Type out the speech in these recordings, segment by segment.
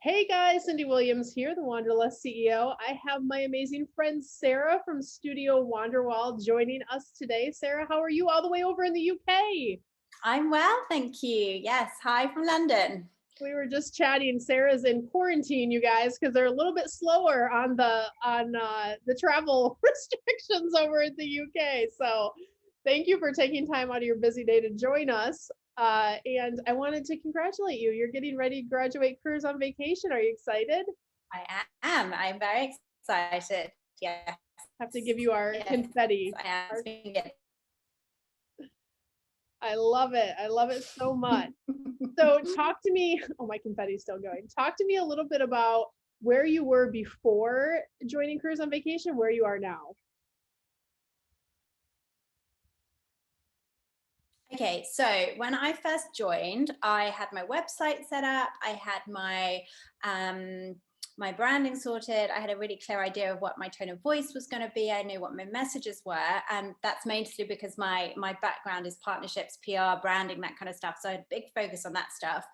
Hey guys, Cindy Williams here, the Wanderlust CEO. I have my amazing friend Sarah from Studio Wanderwall joining us today. Sarah, how are you all the way over in the UK? I'm well, thank you. Yes, hi from London. We were just chatting. Sarah's in quarantine, you guys, because they're a little bit slower on the travel restrictions over in the UK. So, thank you for taking time out of your busy day to join us. And I wanted to congratulate you. You're getting ready to graduate careers on vacation. Are you excited? I am. I'm very excited. Yes. Have to give you our Yes, confetti. I am. It's been good. I love it. I love it so much. So talk to me. Oh, my confetti's still going. Talk to me a little bit about where you were before joining Careers on Vacation, where you are now. Okay, so when I first joined, I had my website set up. I had my branding sorted. I had a really clear idea of what my tone of voice was going to be. I knew what my messages were, and that's mainly because my background is partnerships, PR, branding, that kind of stuff. So I had a big focus on that stuff.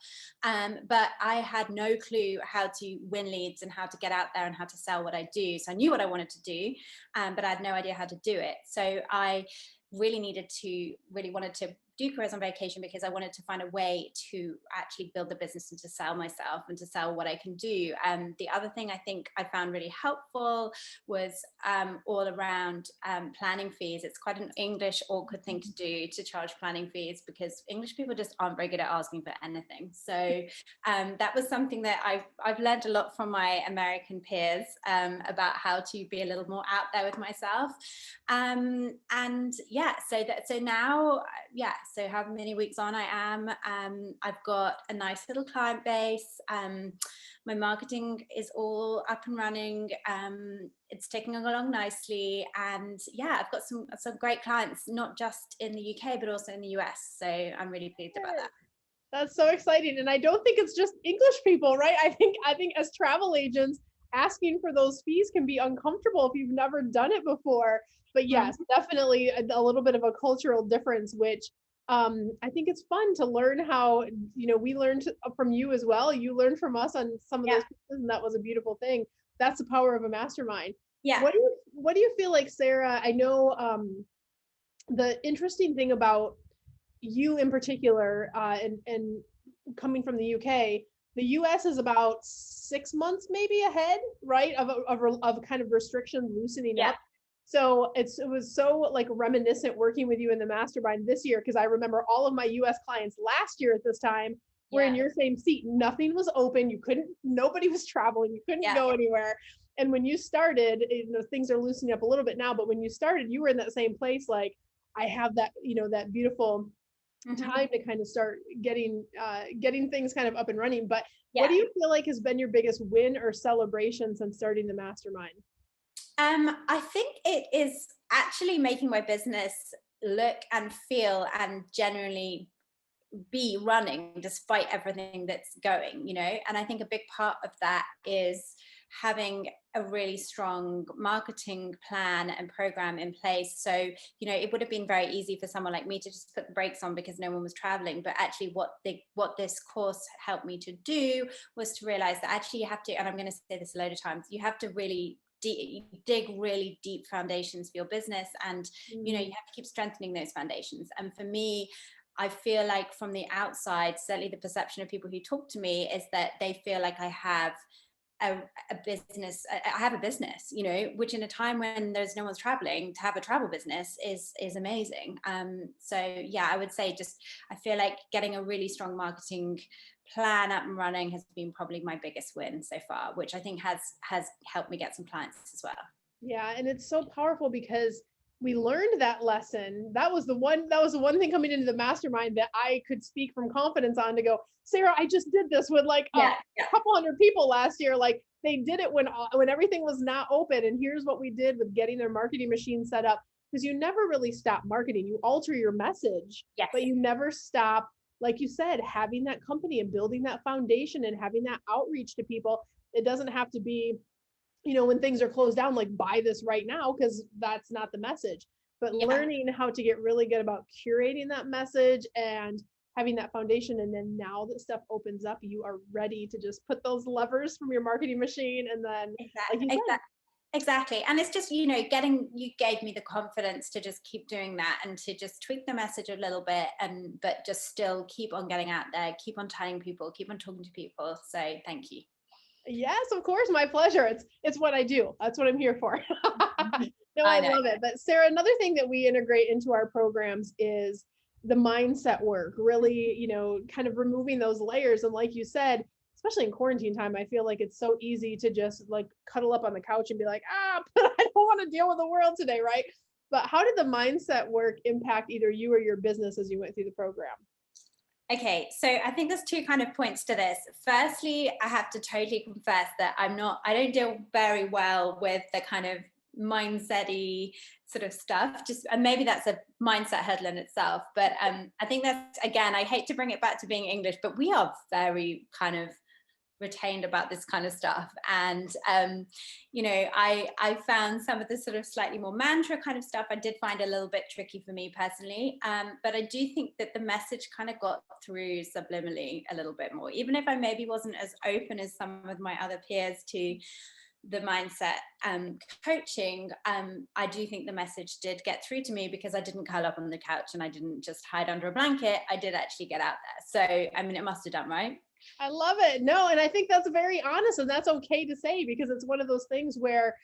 But I had no clue how to win leads and how to get out there and how to sell what I do. So I knew what I wanted to do, but I had no idea how to do it. So I really wanted to do careers on vacation because I wanted to find a way to actually build the business and to sell myself and to sell what I can do. The other thing I think I found really helpful was all around planning fees. It's quite an English awkward thing to do, to charge planning fees, because English people just aren't very good at asking for anything. So that was something that I've learned a lot from my American peers about how to be a little more out there with myself. And yeah, so now, yeah, so how many weeks on I am, I've got a nice little client base. My marketing is all up and running. It's taking along nicely, and yeah, I've got some great clients, not just in the UK but also in the US. So I'm really pleased about that. That's so exciting. And I don't think it's just English people, right? I think as travel agents, asking for those fees can be uncomfortable if you've never done it before. But yes, definitely a little bit of a cultural difference, which I think it's fun to learn how, we learned from you as well. You learned from us on some of Yeah. those pieces, and that was a beautiful thing. That's the power of a mastermind. Yeah. What do you feel like, Sarah? I know the interesting thing about you in particular, and coming from the UK, the US is about 6 months maybe ahead, right, of kind of restrictions loosening Yeah. up. So it was so like reminiscent working with you in the mastermind this year, because I remember all of my US clients last year at this time were in Yeah. your same seat. Nothing was open. Nobody was traveling. You couldn't Yeah. go anywhere. And when you started, things are loosening up a little bit now, but when you started, you were in that same place. Like, I have that, that beautiful time to kind of start getting things kind of up and running. But what Yeah. do you feel like has been your biggest win or celebration since starting the mastermind? I think it is actually making my business look and feel and generally be running despite everything that's going. And I think a big part of that is having a really strong marketing plan and program in place. So it would have been very easy for someone like me to just put the brakes on because no one was traveling, but actually what this course helped me to do was to realize that actually you have to, and I'm going to say this a load of times, you have to really dig really deep foundations for your business, and you have to keep strengthening those foundations. And for me, I feel like from the outside, certainly the perception of people who talk to me is that they feel like I have a business. I have a business, which in a time when there's no one's traveling, to have a travel business is amazing. So yeah, I would say just I feel like getting a really strong marketing plan up and running has been probably my biggest win so far, which I think has helped me get some clients as well. Yeah, and it's so powerful because we learned that lesson. That was the one thing coming into the mastermind that I could speak from confidence on, to go, Sarah, I just did this with like a Yeah. couple hundred people last year. Like, they did it when everything was not open, and here's what we did with getting their marketing machine set up. Because you never really stop marketing. You alter your message, Yes. but you never stop, like you said, having that company and building that foundation and having that outreach to people. It doesn't have to be, when things are closed down, like, buy this right now, because that's not the message. But Yeah. learning how to get really good about curating that message and having that foundation. And then now that stuff opens up, you are ready to just put those levers from your marketing machine. And then, like you said, Exactly. And it's just, you gave me the confidence to just keep doing that and to just tweak the message a little bit, but just still keep on getting out there, keep on telling people, keep on talking to people. So thank you. Yes, of course, my pleasure. It's what I do. That's what I'm here for. No, I love it. But Sarah, another thing that we integrate into our programs is the mindset work, really, kind of removing those layers. And like you said, especially in quarantine time, I feel like it's so easy to just like cuddle up on the couch and be like, but I don't want to deal with the world today, right? But how did the mindset work impact either you or your business as you went through the program? Okay, so I think there's two kind of points to this. Firstly, I have to totally confess that I don't deal very well with the kind of mindset-y sort of stuff, and maybe that's a mindset hurdle in itself. But I think that's, again, I hate to bring it back to being English, but we are very kind of retained about this kind of stuff. And I found some of the sort of slightly more mantra kind of stuff I did find a little bit tricky for me personally, but I do think that the message kind of got through subliminally a little bit more, even if I maybe wasn't as open as some of my other peers to the mindset coaching. I do think the message did get through to me because I didn't curl up on the couch and I didn't just hide under a blanket. I did actually get out there. So I mean, it must have done, right? I love it. No, and I think that's very honest, and that's okay to say, because it's one of those things where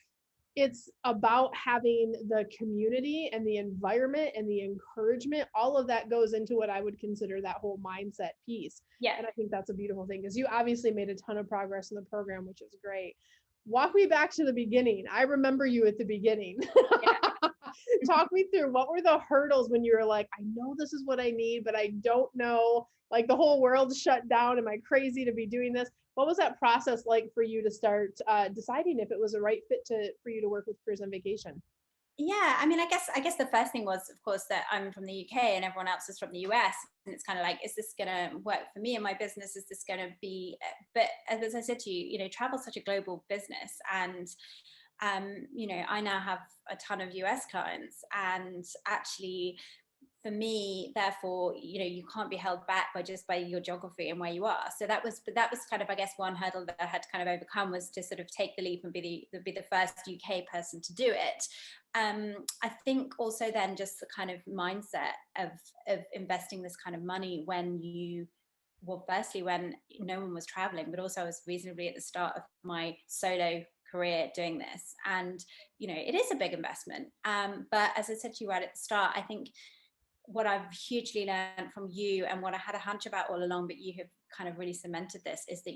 it's about having the community and the environment and the encouragement. All of that goes into what I would consider that whole mindset piece. Yeah. And I think that's a beautiful thing, because you obviously made a ton of progress in the program, which is great. Walk me back to the beginning. I remember you at the beginning. Yeah. Talk me through, what were the hurdles when you were like, I know this is what I need, but I don't know, like the whole world's shut down. Am I crazy to be doing this? What was that process like for you to start deciding if it was a right fit for you to work with Careers on Vacation? Yeah, I mean, I guess the first thing was, of course, that I'm from the UK and everyone else is from the US, and it's kind of like, is this going to work for me and my business? Is this going to be? But as I said to you, travel is such a global business, and I now have a ton of US clients, and actually, for me, therefore, you can't be held back by your geography and where you are. So that was kind of, I guess, one hurdle that I had to kind of overcome, was to sort of take the leap and be the first UK person to do it. I think also then just the kind of mindset of investing this kind of money firstly when no one was traveling, but also I was reasonably at the start of my solo career doing this, and it is a big investment. But as I said to you right at the start, I think what I've hugely learned from you, and what I had a hunch about all along, but you have kind of really cemented this, is that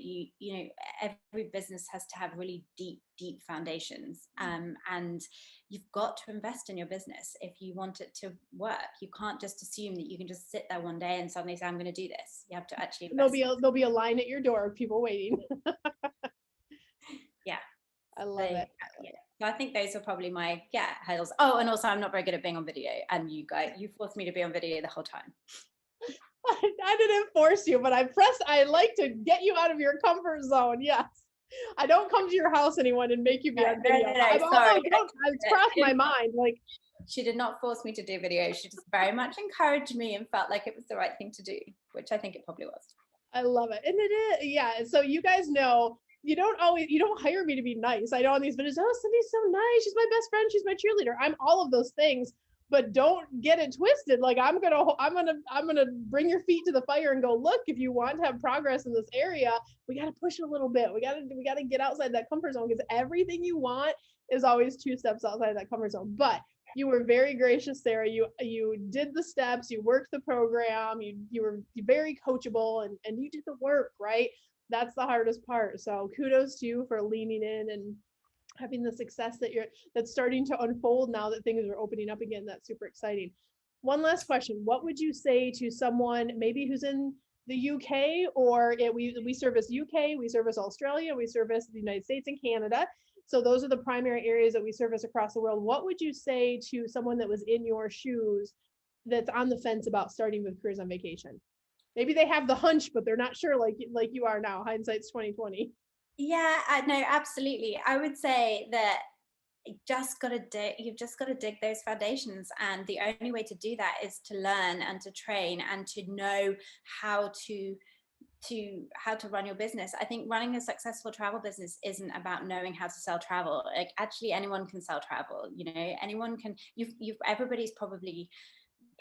every business has to have really deep foundations, and you've got to invest in your business if you want it to work. You can't just assume that you can just sit there one day and suddenly say, I'm going to do this. You have to actually invest. There'll be a line at your door of people waiting. Yeah, I love it. Yeah. So I think those are probably my hurdles. Oh, and also I'm not very good at being on video, and you forced me to be on video the whole time. I didn't force you, but I like to get you out of your comfort zone. Yes. I don't come to your house, anyone, and make you be on video. Sorry. It's crossed my mind. Like, she did not force me to do video. She just very much encouraged me and felt like it was the right thing to do, which I think it probably was. I love it. And it is, yeah. So you guys know, you don't hire me to be nice. I know on these videos, oh, Cyndi's so nice. She's my best friend. She's my cheerleader. I'm all of those things, but don't get it twisted. Like, I'm gonna bring your feet to the fire and go, look, if you want to have progress in this area, we got to push a little bit. We got to get outside that comfort zone, because everything you want is always 2 steps outside that comfort zone. But you were very gracious, Sarah. You did the steps, you worked the program, you were very coachable, and you did the work, right? That's the hardest part. So kudos to you for leaning in and having the success that's starting to unfold now that things are opening up again. That's super exciting. One last question. What would you say to someone maybe who's in the UK, or we service UK, we service Australia, we service the United States and Canada. So those are the primary areas that we service across the world. What would you say to someone that was in your shoes that's on the fence about starting with Careers on Vacation? Maybe they have the hunch, but they're not sure, like you are now. Hindsight's 2020. Yeah, no, absolutely. I would say that you've just got to dig those foundations, and the only way to do that is to learn and to train and to know how to run your business. I think running a successful travel business isn't about knowing how to sell travel. Like, actually anyone can sell travel, you know, anyone can. Everybody's probably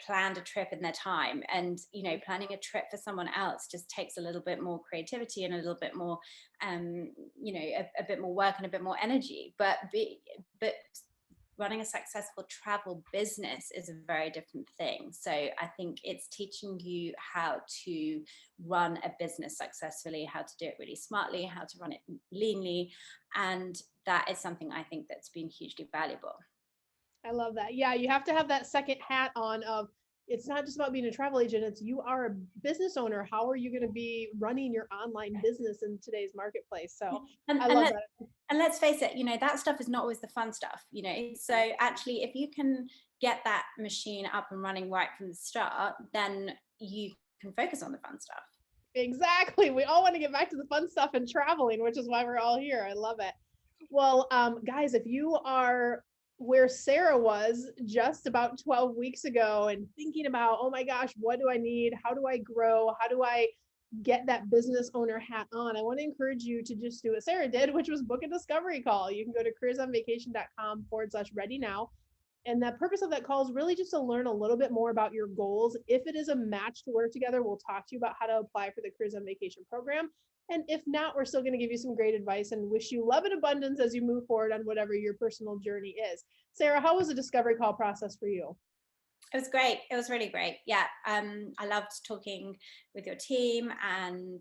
planned a trip in their time, and you know, planning a trip for someone else just takes a little bit more creativity and a little bit more you know, a bit more work and a bit more energy, but running a successful travel business is a very different thing. So I think it's teaching you how to run a business successfully, how to do it really smartly, how to run it leanly, and that is something I think that's been hugely valuable. I love that. Yeah, you have to have that second hat on of, it's not just about being a travel agent, it's you are a business owner. How are you going to be running your online business in today's marketplace? So I love that. And let's face it, you know, that stuff is not always the fun stuff, you know. So actually, if you can get that machine up and running right from the start, then you can focus on the fun stuff. Exactly. We all want to get back to the fun stuff and traveling, which is why we're all here. I love it. Well, guys, if you are where Sarah was just about 12 weeks ago and thinking about, oh my gosh, what do I need? How do I grow? How do I get that business owner hat on? I want to encourage you to just do what Sarah did, which was book a discovery call. You can go to careersonvacation.com/ready now. And the purpose of that call is really just to learn a little bit more about your goals. If it is a match to work together, we'll talk to you about how to apply for the Careers on Vacation program. And if not, we're still going to give you some great advice and wish you love and abundance as you move forward on whatever your personal journey is. Sarah, how was the discovery call process for you? It was great. It was really great. Yeah. I loved talking with your team, and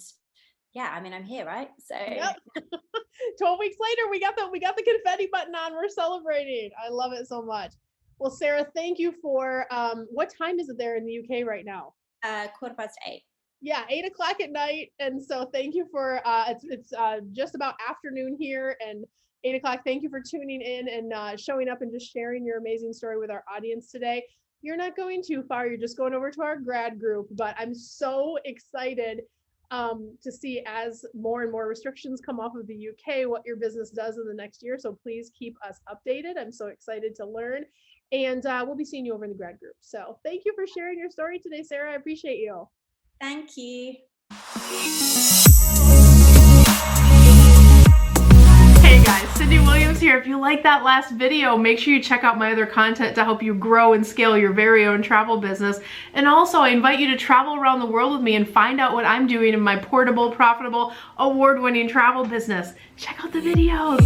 yeah, I mean, I'm here, right? So yep. 12 weeks later, we got the confetti button on. We're celebrating. I love it so much. Well, Sarah, thank you for, what time is it there in the UK right now? 8:15. Yeah, 8:00 at night. And so thank you for, it's just about afternoon here, and 8:00. Thank you for tuning in and showing up and just sharing your amazing story with our audience today. You're not going too far. You're just going over to our grad group, but I'm so excited to see, as more and more restrictions come off of the UK, what your business does in the next year. So please keep us updated. I'm so excited to learn. And we'll be seeing you over in the grad group. So thank you for sharing your story today, Sarah. I appreciate you. Thank you. Hey guys, Cyndi Williams here. If you like that last video, make sure you check out my other content to help you grow and scale your very own travel business. And also, I invite you to travel around the world with me and find out what I'm doing in my portable, profitable, award-winning travel business. Check out the videos.